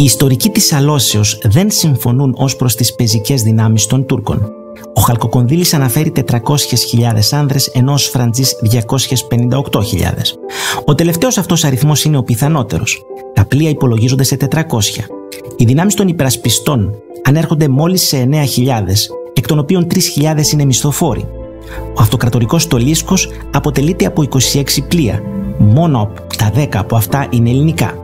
Οι ιστορικοί της Αλώσεως δεν συμφωνούν ως προς τις πεζικές δυνάμεις των Τούρκων. Ο Χαλκοκονδύλης αναφέρει 400.000 άνδρες, ενώ ο Σφραντζής 258.000. Ο τελευταίος αυτός αριθμός είναι ο πιθανότερος. Τα πλοία υπολογίζονται σε 400. Οι δυνάμεις των υπερασπιστών ανέρχονται μόλις σε 9.000, εκ των οποίων 3.000 είναι μισθοφόροι. Ο αυτοκρατορικός στολίσκος αποτελείται από 26 πλοία. Μόνο τα 10 από αυτά είναι ελληνικά.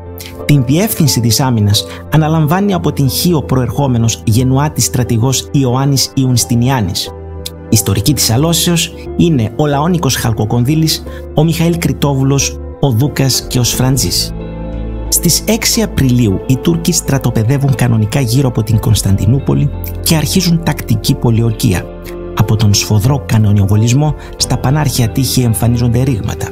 Την διεύθυνση της άμυνας αναλαμβάνει από την Χίο προερχόμενος Γενουάτης στρατηγός Ιωάννης Ιουνστινιάνης. Ιστορικοί της Αλώσεως είναι ο Λαόνικος Χαλκοκονδύλης, ο Μιχαήλ Κρητόβουλος, ο Δούκας και ο Σφραντζής. Στις 6 Απριλίου οι Τούρκοι στρατοπεδεύουν κανονικά γύρω από την Κωνσταντινούπολη και αρχίζουν τακτική πολιορκία. Από τον σφοδρό κανονιοβολισμό στα πανάρχια τείχη εμφανίζονται ρήγματα.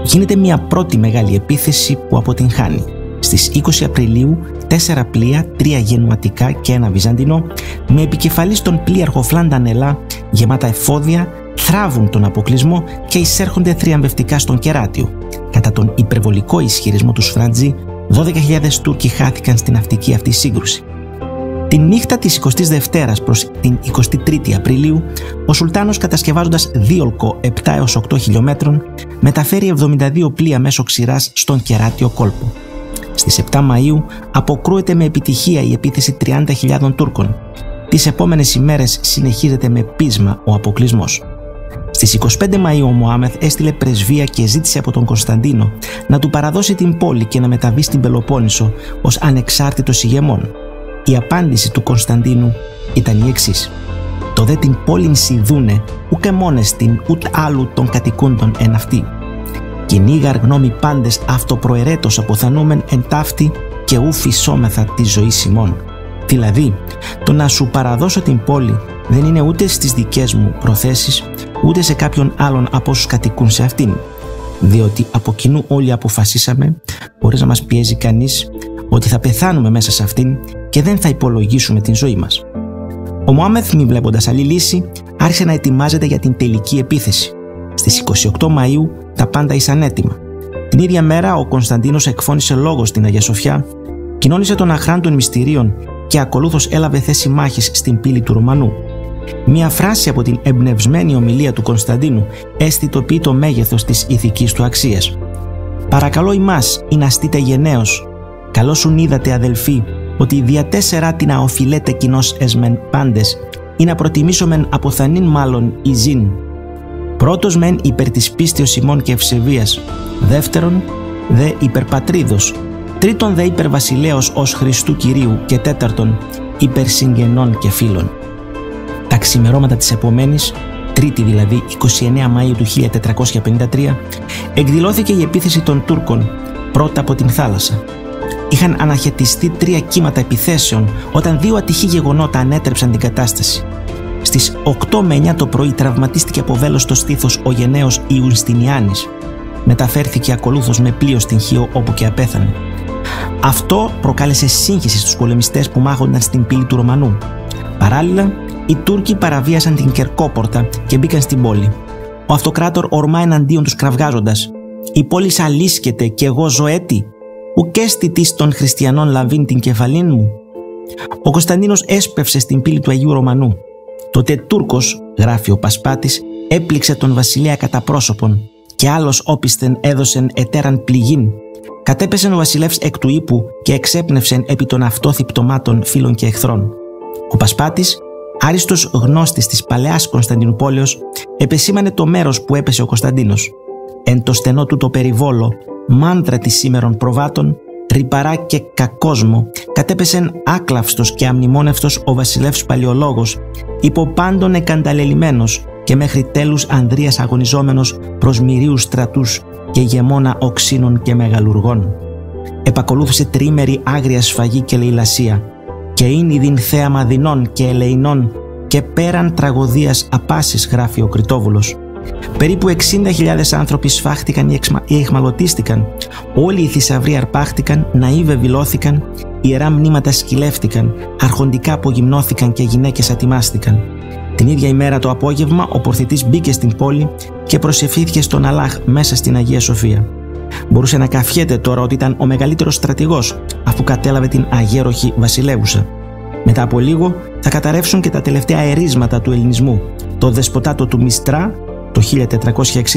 Γίνεται μια πρώτη μεγάλη επίθεση που αποτυγχάνει. Στις 20 Απριλίου 4 πλοία, 3 γενουατικά και 1 βυζαντινό, με επικεφαλής τον πλοίαρχο Φλαντανελά, γεμάτα εφόδια, θράβουν τον αποκλεισμό και εισέρχονται θριαμβευτικά στον Κεράτιο. Κατά τον υπερβολικό ισχυρισμό του Σφραντζή, 12.000 Τούρκοι χάθηκαν στην ναυτική αυτή σύγκρουση. Την νύχτα της 22ης προς την 23η Απριλίου, ο Σουλτάνος, κατασκευάζοντας δίολκο 7 έως 8 χιλιόμετρων, μεταφέρει 72 πλοία μέσω ξηράς στον Κεράτιο κόλπο. Στις 7 Μαΐου αποκρούεται με επιτυχία η επίθεση 30.000 Τούρκων. Τις επόμενες ημέρες συνεχίζεται με πείσμα ο αποκλεισμός. Στις 25 Μαΐου ο Μωάμεθ έστειλε πρεσβεία και ζήτησε από τον Κωνσταντίνο να του παραδώσει την πόλη και να μεταβεί στην Πελοπόννησο ως ανεξάρτητος ηγεμόν. Η απάντηση του Κωνσταντίνου ήταν η εξής: «Το δε την πόλην σιδούνε, ουκ μόνες την ουκ άλλου των κατοικούντων εν αυτή. Κυνήγαρ γνώμη πάντες αυτοπροαιρέτως αποθανούμεν εν ταύτη και ου φυσόμεθα τη ζωή ημών». Δηλαδή, το να σου παραδώσω την πόλη δεν είναι ούτε στις δικές μου προθέσεις, ούτε σε κάποιον άλλον από όσους κατοικούν σε αυτήν. Διότι από κοινού όλοι αποφασίσαμε, χωρίς να μας πιέζει κανείς, ότι θα πεθάνουμε μέσα σε αυτήν και δεν θα υπολογίσουμε την ζωή μας. Ο Μωάμεθ, μη βλέποντας άλλη λύση, άρχισε να ετοιμάζεται για την τελική επίθεση. Στις 28 Μαΐου τα πάντα ήσαν έτοιμα. Την ίδια μέρα ο Κωνσταντίνος εκφώνησε λόγο στην Αγία Σοφιά, κοινώνησε τον αχράν των μυστηρίων και ακολούθως έλαβε θέση μάχης στην πύλη του Ρωμανού. Μια φράση από την εμπνευσμένη ομιλία του Κωνσταντίνου αισθητοποιεί το μέγεθος της ηθικής του αξίας. «Παρακαλώ ημάς ή να στείτε γενναίος. Καλώς σου είδατε αδελφοί, ότι δια 4 την αοφιλέτε κοινώς εσμεν πάντες, ή να προτιμήσομεν αποθανήν μάλλον ει ζήν. Πρώτος μεν υπέρ της πίστεως ημών και ευσεβίας, δεύτερον δε υπέρ πατρίδος, τρίτον δε υπέρ βασιλέως ως Χριστού Κυρίου και τέταρτον υπέρ συγγενών και φίλων». Τα ξημερώματα της επομένης, Τρίτη δηλαδή 29 Μαΐου του 1453, εκδηλώθηκε η επίθεση των Τούρκων πρώτα από την θάλασσα. Είχαν αναχαιτιστεί 3 κύματα επιθέσεων όταν 2 ατυχή γεγονότα ανέτρεψαν την κατάσταση. Στις 8 με 9 το πρωί τραυματίστηκε από βέλος στο στήθος ο γενναίος Ιουνστινιάνης. Μεταφέρθηκε ακολούθως με πλοίο στην Χίο, όπου και απέθανε. Αυτό προκάλεσε σύγχυση στους πολεμιστές που μάχονταν στην πύλη του Ρωμανού. Παράλληλα, οι Τούρκοι παραβίασαν την Κερκόπορτα και μπήκαν στην πόλη. Ο αυτοκράτορ ορμά εναντίον τους κραυγάζοντας: «Η πόλη αλίσκεται και εγώ ζω έτη, ουκέστη της των χριστιανών λαβήν την κεφαλήν μου». Ο Κωνσταντίνος έσπευσε στην πύλη του Αγίου Ρωμανού. Τότε Τούρκος, γράφει ο Πασπάτης, έπληξε τον βασιλέα κατά πρόσωπον και άλλος όπισθεν έδωσεν ετέραν πληγήν. Κατέπεσεν ο βασιλεύς εκ του ύπου και εξέπνευσεν επί των αυτόθη πτωμάτων φίλων και εχθρών. Ο Πασπάτης, άριστος γνώστης της παλαιάς Κωνσταντινουπόλεως, επεσήμανε το μέρος που έπεσε ο Κωνσταντίνος. Εν το στενό του το περιβόλο, μάντρα της σήμερον προβάτων, τρυπαρά και κακόσμο, κατέπεσεν άκλαυστος και αμνημόνευτος ο βασιλεύς Παλαιολόγος, υπό πάντων εκανταλελειμμένος και μέχρι τέλους Ανδρείας αγωνιζόμενος προς μυρίους στρατούς και ηγεμόνα οξύνων και μεγαλουργών. Επακολούθησε τριήμερη άγρια σφαγή και λαιλασία, και είναι ειδήν θέαμα δεινών και ελεηνών και πέραν τραγωδίας απάσης, γράφει ο Κρητόβουλος. Περίπου 60.000 άνθρωποι σφάχτηκαν ή εχμαλωτίστηκαν, όλοι οι θησαυροί αρπάχτηκαν, ναοί βεβηλώθηκαν, ιερά μνήματα σκυλεύτηκαν, αρχοντικά απογυμνώθηκαν και γυναίκες ατιμάστηκαν. Την ίδια ημέρα το απόγευμα ο πορθητής μπήκε στην πόλη και προσευχήθηκε στον Αλλάχ μέσα στην Αγία Σοφία. Μπορούσε να καφιέται τώρα ότι ήταν ο μεγαλύτερος στρατηγός, αφού κατέλαβε την αγέροχη βασιλεύουσα. Μετά από λίγο θα καταρρεύσουν και τα τελευταία αερίσματα του ελληνισμού, το δεσποτάτο του Μιστρά το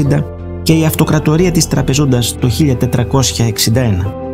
1460 και η αυτοκρατορία της Τραπεζούντας το 1461.